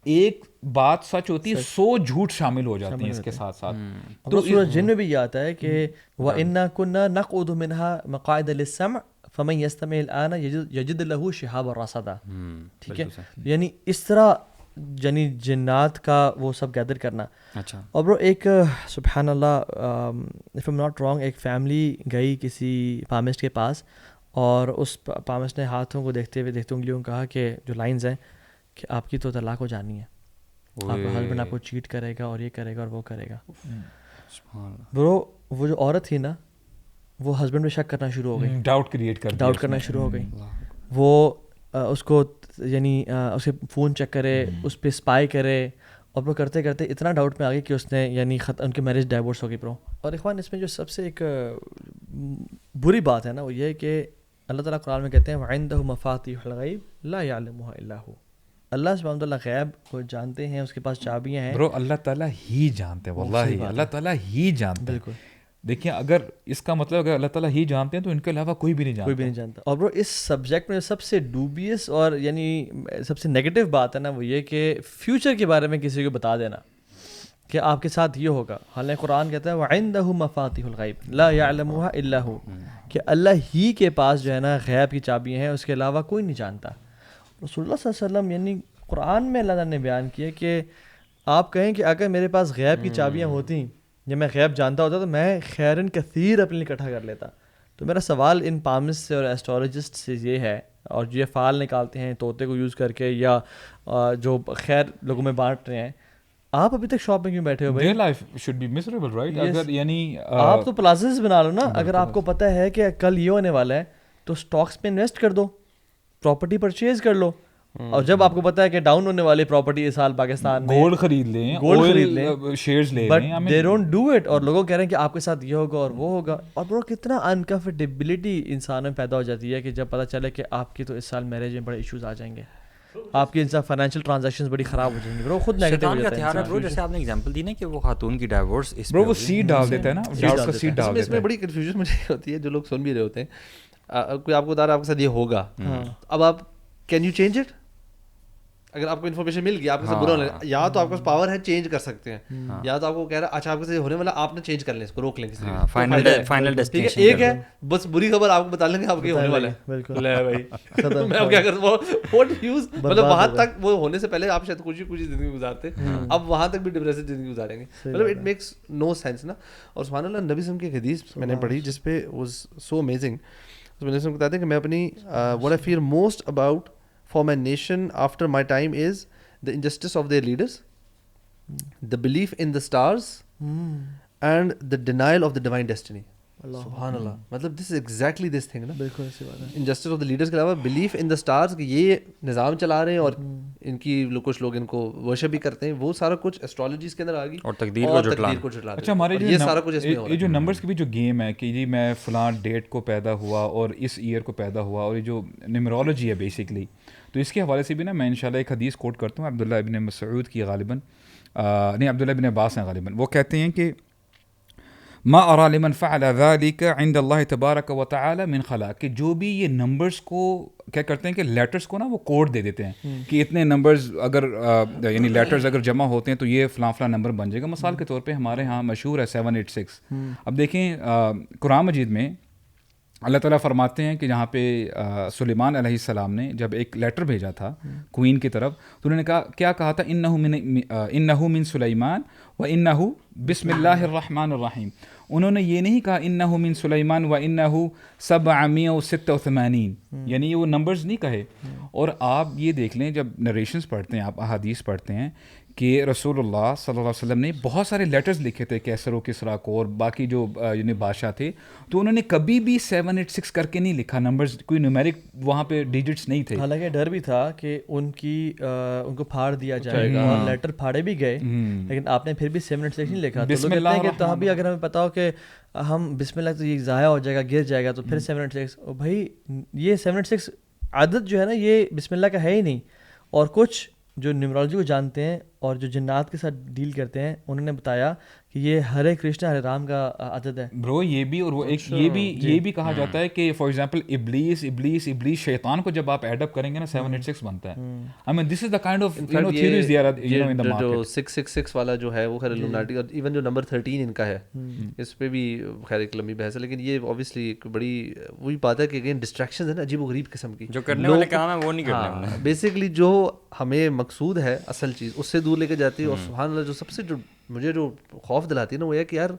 ایک بات سچ ہوتی ہے 100 جھوٹ شامل ہو جاتے ہیں اس کے ساتھ ساتھ. تو سورۃ جن میں بھی یہ آتا ہے کہ وَإِنَّا كُنَّا نَقْعُدُ مِنْهَا مَقَاعِدَ لِلسَّمْعِ فَمَنْ يَسْتَمِعِ الْآنَ يَجِدْ لَهُ شِهَابًا رَصَدًا. ٹھیک ہے, یعنی اس طرح یعنی جنات کا وہ سب گیدر کرنا. اچھا. اور برو ایک سبحان اللہ اف ایم ناٹ رانگ, ایک فیملی گئی کسی پامسٹ کے پاس, اور اس پامسٹ نے ہاتھوں کو دیکھتے ہوئے انگلیوں کہا کہ جو لائنز ہیں کہ آپ کی تو طلاق ہو جانی ہے, آپ کا ہسبینڈ آپ کو چیٹ کرے گا اور یہ کرے گا اور وہ کرے گا. برو وہ جو عورت تھی نا, وہ ہسبینڈ پہ شک کرنا شروع ہو گئی, ڈاؤٹ کرنا شروع ہو گئی. وہ اس کو یعنی اس کے فون چیک کرے, اس پہ اسپائی کرے, اور وہ کرتے کرتے اتنا ڈاؤٹ میں آ گئی کہ اس نے یعنی ان کی میرج ڈائیورس ہو گئی برو. اور اخوان اس میں جو سب سے ایک بری بات ہے نا, وہ یہ ہے کہ اللہ تعالیٰ قرآن میں کہتے ہیں وَعِندَهُ مَفَاتِحُ الْغَيْبِ لَا يَعْلَمُهَا إِلَّا هُوَ. اللہ سبحانہ وتعالیٰ غیب کو جانتے ہیں, اس کے پاس چابیاں ہیں. برو اللہ تعالیٰ ہی جانتے ہیں, واللہ اللہ تعالیٰ ہی جانتے ہیں. بالکل. دیکھیں اگر اس کا مطلب اگر اللہ تعالیٰ ہی جانتے ہیں تو ان کے علاوہ کوئی بھی نہیں جانتا. اور برو اس سبجیکٹ میں سب سے ڈوبیس اور یعنی سب سے نیگیٹو بات ہے نا, وہ یہ کہ فیوچر کے بارے میں کسی کو بتا دینا کہ آپ کے ساتھ یہ ہوگا. حالانکہ قرآن کہتا ہے وَعِندَهُ مَفَاتِحُ الْغَيْبِ لَا يَعْلَمُهَا إِلَّا هُوَ, کہ اللہ ہی کے پاس جو ہے نا غیب کی چابیاں ہیں, اس کے علاوہ کوئی نہیں جانتا. رسول اللہ صلی اللہ علیہ وسلم یعنی قرآن میں اللہ تعالیٰ نے بیان کیا کہ آپ کہیں کہ اگر میرے پاس غیب کی چابیاں ہوتیں یا میں غیب جانتا ہوتا تو میں خیرن کثیر اپنے لیے اکٹھا کر لیتا. تو میرا سوال ان پامسٹ سے اور ایسٹرولوجسٹ سے یہ ہے, اور جو یہ فعال نکالتے ہیں طوطے کو یوز کر کے یا جو خیر لوگوں میں بانٹ رہے ہیں, آپ ابھی تک شاپ میں کیوں بیٹھے ہو بھائی؟ Life should be miserable right. اگر یعنی آپ تو پلازز بنا لو نا. اگر آپ کو پتہ ہے کہ کل یہ ہونے والا ہے تو سٹاکس میں انویسٹ کر دو, پراپرٹی پرچیز کر لو. اور جب آپ کو پتا ہے کہ ڈاؤن ہونے والی پراپرٹی اس سال پاکستان میں, گولڈ خرید لیں, شیئرز لے لیں, but they don't do it. اور لوگوں کہہ رہے ہیں کہ آپ کے ساتھ یہ ہوگا اور وہ ہوگا. اور برو کتنا انکمفرٹیبلٹی انسان میں پیدا ہو جاتی ہے کہ جب پتہ چلے کہ آپ کی تو اس سال میرج میں بڑے ایشوز آ جائیں گے, آپ کی انسان فائنینشیل ٹرانزیکشنز بڑی خراب ہو جائیں گی. برو خود نیگیٹو ہو جاتا ہے برو. جیسے آپ نے ایگزامپل دی نا کہ وہ خاتون کی ڈائیورس, اس برو وہ سیڈ ڈال دیتا ہے نا, ڈاؤٹ کا سیڈ ڈال دیتا ہے. اس میں بڑی کنفیوژن مجھے ہوتی ہے, جو لوگ سن بھی رہے ہوتے ہیں, کوئی آپ کو بتا رہا ہے آپ کے ساتھ یہ ہوگا, اب آپ کین یو چینج اٹ؟ اگر آپ کو انفارمیشن مل گئی آپ کے ساتھ برا ہونے, یا تو آپ کے پاس پاور ہے چینج کر سکتے ہیں, یا تو آپ کو کہہ رہا ہے اچھا آپ کے ساتھ ہونے والا, آپ نے چینج کر لیں, اس کو روک لیں کسی فائنل ڈیسٹینیشن. ایک ہے بس بری خبر آپ کو بتا لیں گے آپ کے ہونے والا ہے, لے بھائی میں اب کیا کرتا ہوں, واٹ یوز, مطلب وہاں تک وہ ہونے سے پہلے آپ شاید کچھ زندگی گزارتے, اب وہاں تک بھی ڈپریسڈ زندگی گزاریں گے. مطلب اٹ میکس نو سینس نا. اور سبحان اللہ نبی صلی اللہ علیہ وسلم کی ایک حدیث میں نے پڑھی جس پہ واز سو امیزنگ. اس میں نے بتاتے ہیں کہ میں اپنی what I fear most about for my nation after my time is the injustice of their leaders, the belief in the stars, and the denial of the divine destiny. سبحان اللہ, مطلب this is exactly this thing نا. بالکل ایسی بات ہے. Injustice of the leaders کے علاوہ belief in the stars, کہ یہ نظام چلا رہے ہیں اور ان کی کچھ لوگ ان کو ورشپ بھی کرتے ہیں, وہ سارا کچھ ایسٹرالوجیز کے اندر آ گئی, اور تقدیر کو جھٹلانا. اچھا ہمارے یہ سارا کچھ اس میں ہو رہا ہے. یہ جو نمبرز کی بھی جو گیم ہے کہ جی میں فلاں ڈیٹ کو پیدا ہوا اور اس ایئر کو پیدا ہوا, اور یہ جو نیمرولوجی ہے بیسکلی, تو اس کے حوالے سے بھی نا میں انشاءاللہ ایک حدیث کوٹ کرتا ہوں عبداللہ ابن مسعود کی غالباً, نہیں عبداللہ ابن عباس ہیں غالباً. وہ کہتے ہیں کہ ما ارا لمن فعل ذلك عند اللہ تبارک و تعالی من خلاق, کہ جو بھی یہ نمبرز کو کیا کرتے ہیں کہ لیٹرز کو نا وہ کوڈ دے دیتے ہیں کہ اتنے نمبرز اگر یعنی لیٹرز اگر جمع ہوتے ہیں تو یہ فلاں فلاں نمبر بن جائے گا. مثال کے طور پہ ہمارے ہاں مشہور ہے 786. اب دیکھیں قرآن مجید میں اللہ تعالیٰ فرماتے ہیں کہ جہاں پہ سلیمان علیہ السلام نے جب ایک لیٹر بھیجا تھا کوئین کی طرف, تو انہوں نے کہا, کیا کہا تھا, انہو من سلیمان و انہو بسم اللہ الرحمن الرحیم. انہوں نے یہ نہیں کہا انہو من سلیمان و انہو 786, یعنی یہ وہ نمبرز نہیں کہے. اور آپ یہ دیکھ لیں جب نریشنز پڑھتے ہیں, آپ احادیث پڑھتے ہیں کہ رسول اللہ صلی اللہ علیہ وسلم نے بہت سارے لیٹرز لکھے تھے کیسر و کسریٰ کو اور باقی جو یعنی بادشاہ تھے, تو انہوں نے کبھی بھی 786 کر کے نہیں لکھا نمبرز, کوئی نیومیرک وہاں پہ ڈیجٹس نہیں تھے. حالانکہ ڈر بھی تھا کہ ان کو پھاڑ دیا جائے گا, اور لیٹر پھاڑے بھی گئے, لیکن آپ نے پھر بھی 786 نہیں لکھا. تو لوگ کہتے ہیں کہ تو بھی اگر ہمیں پتا ہو کہ ہم بسم اللہ تو یہ ضائع ہو جائے گا, گر جائے گا, تو پھر 786. بھائی یہ 786 عادت جو ہے نا یہ بسم اللہ کا ہے ہی نہیں. اور کچھ جو نیورولوجی کو جانتے ہیں اور جو جنات کے ساتھ ڈیل کرتے ہیں, انہوں نے بتایا کہ یہ ہرے کرشنا ہرے رام کا عدد ہے. برو یہ بھی, اور وہ ایک یہ بھی کہا جاتا ہے کہ فار ایگزامپل ابلیس شیطان کو جب آپ ایڈ اپ کریں گے نا 786 بنتا ہے. I mean this is the kind of theories they are you know in the market. جو 666 والا جو ہے وہ خیر الومناٹی, اور ایون جو نمبر 13 ان کا ہے اس پہ بھی خیر ایک لمبی بحث ہے. لیکن یہ اوبیسلی ایک بڑی وہی بات ہے کہ اگین ڈسٹریکشنز ہیں نا عجیب و غریب قسم کی, جو کرنے والے کام ہے وہ نہیں کرنے. بیسکلی جو ہمیں مقصود ہے اصل چیز اس سے دور لے کے جاتی ہے. اور سبحان اللہ جو سب سے جو مجھے جو خوف دلاتی ہے نا وہ یہ کہ یار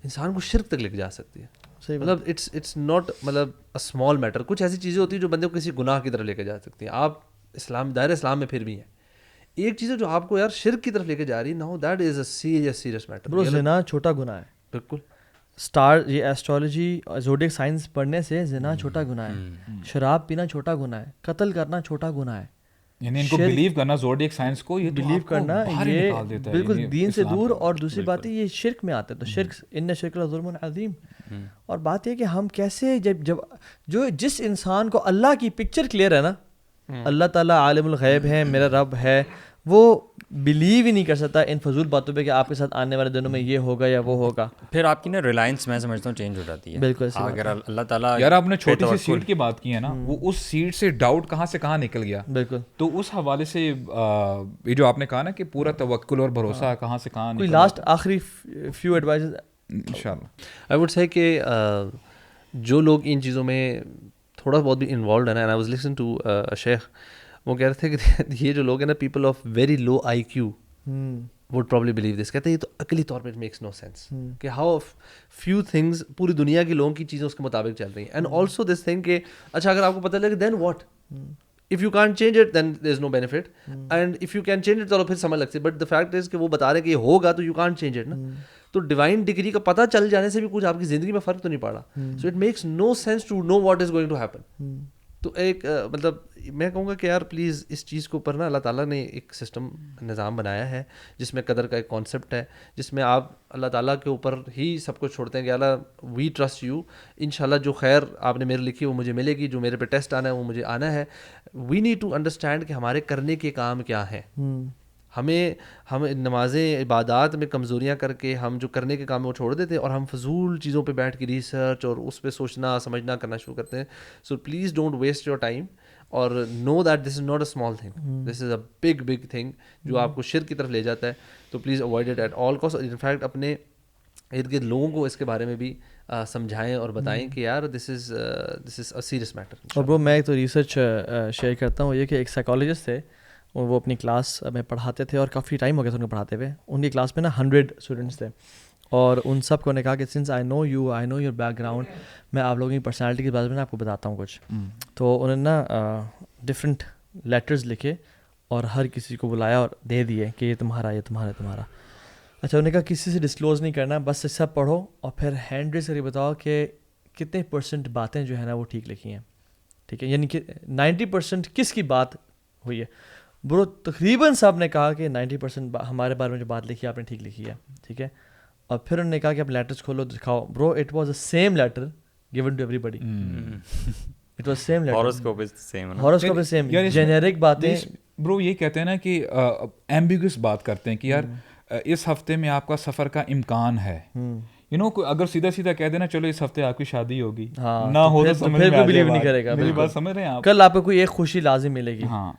انسان کو شرک تک لے کے جا سکتی ہے. مطلب اٹس ناٹ مطلب اے اسمال میٹر. کچھ ایسی چیزیں ہوتی ہیں جو بندے کو کسی گناہ کی طرف لے کے جا سکتی ہیں. آپ دائرہ اسلام میں پھر بھی ہیں. ایک چیز ہے جو آپ کو یار شرک کی طرف لے کے جا رہی ہے, no that is a serious matter. Bro زنا چھوٹا گناہ ہے. بالکل. اسٹار یہ ایسٹرولوجی زوڈیک سائنس پڑھنے سے زنا چھوٹا گناہ ہے, شراب پینا چھوٹا گناہ ہے, قتل کرنا چھوٹا گناہ ہے. یعنی ان کو بلیو کرنا زوڈیک سائنس کو, یہ بلیو کرنا یہ بالکل دین سے دور. اور دوسری بات ہے یہ شرک میں آتا ہے. تو شرک ان شرک لظلم عظیم. اور بات یہ کہ ہم کیسے جب جس انسان کو اللہ کی پکچر کلیئر ہے نا, اللہ تعالیٰ عالم الغیب ہے, میرا رب ہے, وہ بلیو ہی نہیں کر سکتا ان فضول باتوں پہ کہ آپ کے ساتھ آنے والے دنوں میں یہ ہوگا یا وہ ہوگا. پھر آپ کی نا ریلائنس میں سمجھتا ہوں چینج ہو جاتی ہے. بالکل. اگر اللہ تعالیٰ, یار آپ نے چھوٹی سی سیٹ کی بات کی ہے نا, وہ اس سیٹ سے ڈاؤٹ کہاں سے کہاں نکل گیا. بالکل. تو اس حوالے سے یہ جو آپ نے کہا نا کہ پورا توکل اور بھروسہ کہاں سے کہاں کوئی لاسٹ آخری فیو ایڈوائزز انشاءاللہ. آئی وڈ سے کہ جو لوگ ان چیزوں میں تھوڑا بہت بھی انوالوڈ ہے نا, آئی واز لسننگ ٹو شیخ, وہ کہہ رہے تھے کہ یہ جو لوگ ہیں نا people of very low IQ would probably believe this. کہتے ہیں یہ تو عقلی طور پہ اٹ میکس نو سینس کہ ہاؤ فیو تھنگز پوری دنیا کے لوگوں کی چیزیں اس کے مطابق چل رہی ہیں. اینڈ آلسو دس تھنگ کہ اچھا اگر آپ کو پتہ لگے then what, if you can't change it then there is no benefit, and if you can change it چلو پھر سمجھ لگتی ہے. بٹ دا فیکٹ از کہ وہ بتا رہے کہ یہ ہوگا تو یو کانٹ چینج اٹ نا. تو ڈیوائن ڈگری کا پتہ چل جانے سے بھی کچھ آپ کی زندگی میں فرق تو نہیں پڑا. So it makes no sense to know what is going to happen. تو ایک مطلب میں کہوں گا کہ یار پلیز اس چیز کے اوپر نا اللہ تعالیٰ نے ایک سسٹم نظام بنایا ہے جس میں قدر کا ایک کانسیپٹ ہے, جس میں آپ اللہ تعالیٰ کے اوپر ہی سب کچھ چھوڑتے ہیں کہ اللہ وی ٹرسٹ یو, انشاءاللہ جو خیر آپ نے میرے لکھی وہ مجھے ملے گی, جو میرے پہ ٹیسٹ آنا ہے وہ مجھے آنا ہے. وی نیڈ ٹو انڈرسٹینڈ کہ ہمارے کرنے کے کام کیا ہیں. ہم نمازیں عبادات میں کمزوریاں کر کے ہم جو کرنے کے کام ہے وہ چھوڑ دیتے ہیں, اور ہم فضول چیزوں پہ بیٹھ کے ریسرچ اور اس پہ سوچنا سمجھنا کرنا شروع کرتے ہیں. So please don't waste your time, اور know that this is not a small thing, this is a big thing جو آپ کو شرک کی طرف لے جاتا ہے. تو please avoid it at all cost. In fact اپنے ارد گرد لوگوں کو اس کے بارے میں بھی سمجھائیں اور بتائیں کہ یار دس از اے سیریس میٹر. اور وہ میں ایک تو ریسرچ شیئر کرتا ہوں, یہ کہ ایک سائیکالوجسٹ تھے, وہ اپنی کلاس میں پڑھاتے تھے اور کافی ٹائم ہو گیا تھا ان کو پڑھاتے ہوئے. ان کی کلاس میں نا 100 اسٹوڈنٹس تھے, اور ان سب کو نے کہا کہ since I know your background, میں آپ لوگوں کی پرسنالٹی کے بارے میں آپ کو بتاتا ہوں کچھ. تو انہوں نے نا ڈفرینٹ لیٹرز لکھے اور ہر کسی کو بلایا اور دے دیے کہ یہ تمہارا, یہ تمہارا, تمہارا. اچھا انہوں نے کہا کسی سے ڈسکلوز نہیں کرنا, بس سب پڑھو اور پھر ہینڈ ریز کر کے بتاؤ کہ کتنے % باتیں جو ہے نا وہ ٹھیک لکھی ہیں. ٹھیک ہے, یعنی کہ 90% کس کی بات ہوئی ہے. برو تقریباً صاحب نے کہا کہ 90% ہمارے بارے میں جو بات لکھی ہے آپ نے ٹھیک لکھی ہے. ٹھیک ہے, اور پھر انہوں نے کہا کہ آپ لیٹرز کھولو دکھاؤ. Bro it was a same letter given to everybody. It was same letter. Horoscope is the same. Horoscope is same. Generic باتیں. برو یہ کہتے ہیں نا کہ ایمبیگوس بات کرتے ہیں کہ یار اس ہفتے میں آپ کا سفر کا امکان ہے. یو نو اگر سیدھا سیدھا کہہ دینا چلو اس ہفتے آپ کی شادی ہوگی, نہ ہو تو پھر کوئی بلیو نہیں کرے گا. میری بات سمجھ رہے ہیں آپ, کل آپ کو کوئی ایک خوشی لازم ملے گی. ہاں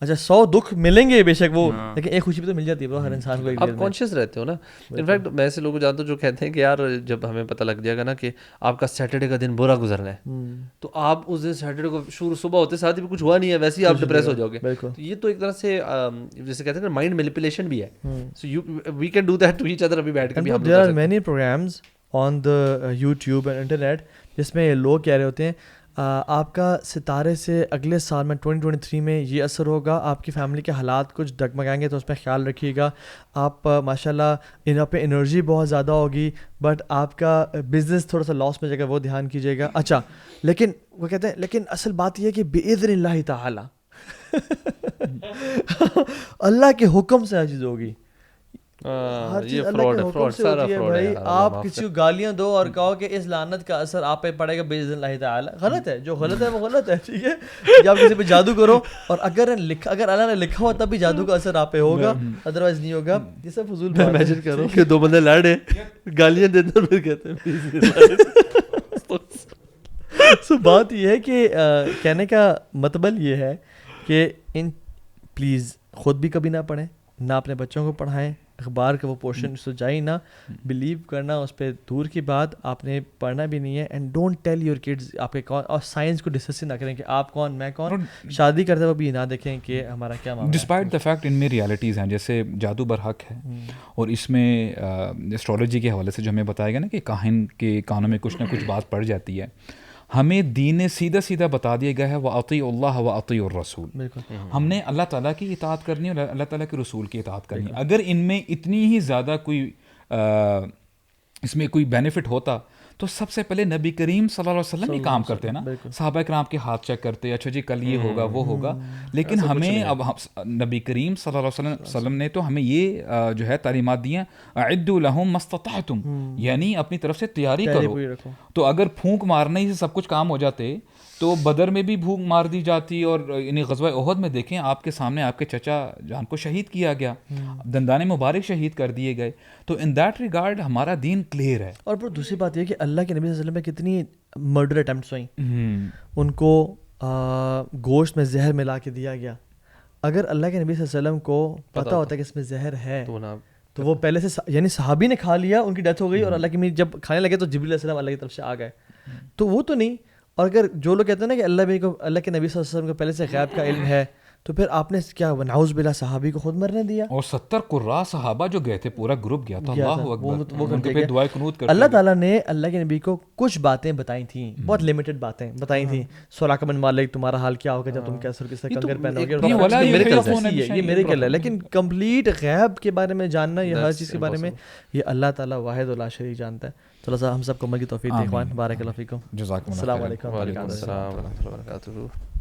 اچھا 100 دکھ ملیں گے بے شک وہ, لیکن ایک خوشی بھی تو مل جاتی ہے ہر انسان کو. آپ کانشیس رہتے ہو نا. انفیکٹ میں ایسے لوگوں کو جانتا ہوں جو کہتے ہیں کہ یار جب ہمیں پتہ لگ جائے گا نا کہ آپ کا سیٹرڈے کا دن برا گزرنا ہے, تو آپ اس دن سیٹرڈے کو شروع صبح ہوتے ساتھ ہی کچھ ہوا نہیں ہے ویسے ہی آپ ڈپریس ہو جاؤ گے. تو یہ تو ایک طرح سے جیسے کہتے ہیں نا مائنڈ مینیپولیشن بھی ہے. So we can do that to each other. ابھی بیٹھ کے there are many programs on the YouTube and internet جس میں لوگ کہہ رہے ہوتے ہیں آپ کا ستارے سے اگلے سال میں 2023 میں یہ اثر ہوگا, آپ کی فیملی کے حالات کچھ ڈگمگائیں گے تو اس میں خیال رکھیے گا. آپ ماشاءاللہ ان پہ انرجی بہت زیادہ ہوگی, بٹ آپ کا بزنس تھوڑا سا لاس میں جائے گا, وہ دھیان کیجیے گا. اچھا لیکن وہ کہتے ہیں لیکن اصل بات یہ ہے کہ بِإِذْنِ اللَّهِ تعالی اللہ کے حکم سے ہر چیز ہوگی. ہر چیز اللہ کے حکم سے ہوتی ہے بھائی. آپ کسی کو گالیاں دو اور کہو کہ اس لعنت کا اثر آپ پہ پڑے گا بِإِذْنِ اللَّهِ تعالی, غلط ہے. جو غلط ہے وہ غلط ہے, ٹھیک ہے. یا آپ کسی پہ جادو کرو اور اگر اللہ نے لکھا ہوا تب بھی جادو کا اثر آپ پہ ہوگا, ادروائز نہیں ہوگا. یہ سب فضول بات ہے. امیجن کرو کہ دو بندے لڑے, گالیاں دیتے ہیں, پھر کہتے ہیں. سو بات یہ ہے کہ کہنے کا مطلب یہ ہے کہ ان پلیز خود بھی کبھی نہ پڑھیں, نہ اپنے بچوں کو پڑھائیں. اخبار کا وہ پورشن اس کو جائیں نہ, بلیو کرنا اس پہ دور کی بات, آپ نے پڑھنا بھی نہیں ہے. And don't tell your kids آپ کے کون, اور سائنس کو ڈسکس نہ کریں کہ آپ کون میں کون. شادی کرتے ہوئے بھی نہ دیکھیں کہ ہمارا کیا معاملہ ہے. ڈسپائٹ دا فیکٹ ان میں ریالٹیز ہیں, جیسے جادو برحق ہے, اور اس میں اسٹرالوجی کے حوالے سے جو ہمیں بتایا گیا نا کہ کاہن کے کانوں میں کچھ نہ کچھ بات پڑ جاتی ہے. ہمیں دین نے سیدھا سیدھا بتا دیا گیا ہے وَأَطِيعُوا اللَّهَ وَأَطِيعُوا الرَّسُولَ. ہم نے اللہ تعالیٰ کی اطاعت کرنی ہے اور اللہ تعالیٰ کے رسول کی اطاعت کرنی ہے. اگر ان میں اتنی ہی زیادہ کوئی اس میں کوئی بینیفٹ ہوتا تو سب سے پہلے نبی کریم صلی اللہ علیہ وسلم یہ کام کرتے ہیں نا, صحابہ کرام کے ہاتھ چیک کرتے, اچھا جی کل یہ ہوگا وہ ہوگا. لیکن ہمیں اب نبی کریم صلی اللہ علیہ وسلم نے تو ہمیں یہ جو ہے تعلیمات دی ہیں, اعدوا لہم ما استطعتم, یعنی اپنی طرف سے تیاری کرو. تو اگر پھونک مارنے ہی سے سب کچھ کام ہو جاتے تو بدر میں بھی پھونک مار دی جاتی, اور یعنی غزوہ احد میں دیکھیں آپ کے سامنے آپ کے چچا جان کو شہید کیا گیا, دندان مبارک شہید کر دیے گئے. تو ان دیٹ ریگارڈ ہمارا دین کلیئر ہے. اور پھر دوسری بات یہ کہ اللہ کے نبی صلی اللہ علیہ وسلم میں کتنی مرڈر اٹیمپٹس ہوئیں, ان کو گوشت میں زہر ملا کے دیا گیا. اگر اللہ کے نبی صلی اللہ علیہ وسلم کو پتہ ہوتا کہ اس میں زہر ہے تو وہ پہلے سے, یعنی صحابی نے کھا لیا, ان کی ڈیتھ ہو گئی, اور اللہ کے نبی جب کھانے لگے تو جبریل علیہ السلام اللہ کی طرف سے آ گئے. تو وہ تو نہیں. اور اگر جو لوگ کہتے ہیں نا کہ اللہ کے نبی صلی اللہ علیہ وسلم کو پہلے سے غیب کا علم ہے, تو پھر آپ نے کیا نعوذ باللہ صحابی کو خود مرنے دیا. اور 70 قراء صحابہ جو گئے تھے, پورا گروپ گیا تھا, اللہ اکبر, ان پہ دعائیں قنوت کرتے. اللہ تعالیٰ نے اللہ کے نبی کو کچھ باتیں بتائی تھیں, بہت لمیٹڈ باتیں بتائی تھیں. سوراقہ بن مالک تمہارا حال کیا ہوگا جب تم کیسر کے ساتھ کنگن پہنو گے, یہ میریکل ہے. لیکن کمپلیٹ غیب کے بارے میں جاننا, یہ ہر چیز کے بارے میں, یہ اللہ تعالیٰ واحد و لا شریک جانتا ہے. تو اللہ ہم سب کو عمل کی توفیق دے. اخوان بارک اللہ فیکم, جزاکم اللہ. السلام علیکم. وعلیکم السلام ورحمۃ اللہ وبرکاتہ.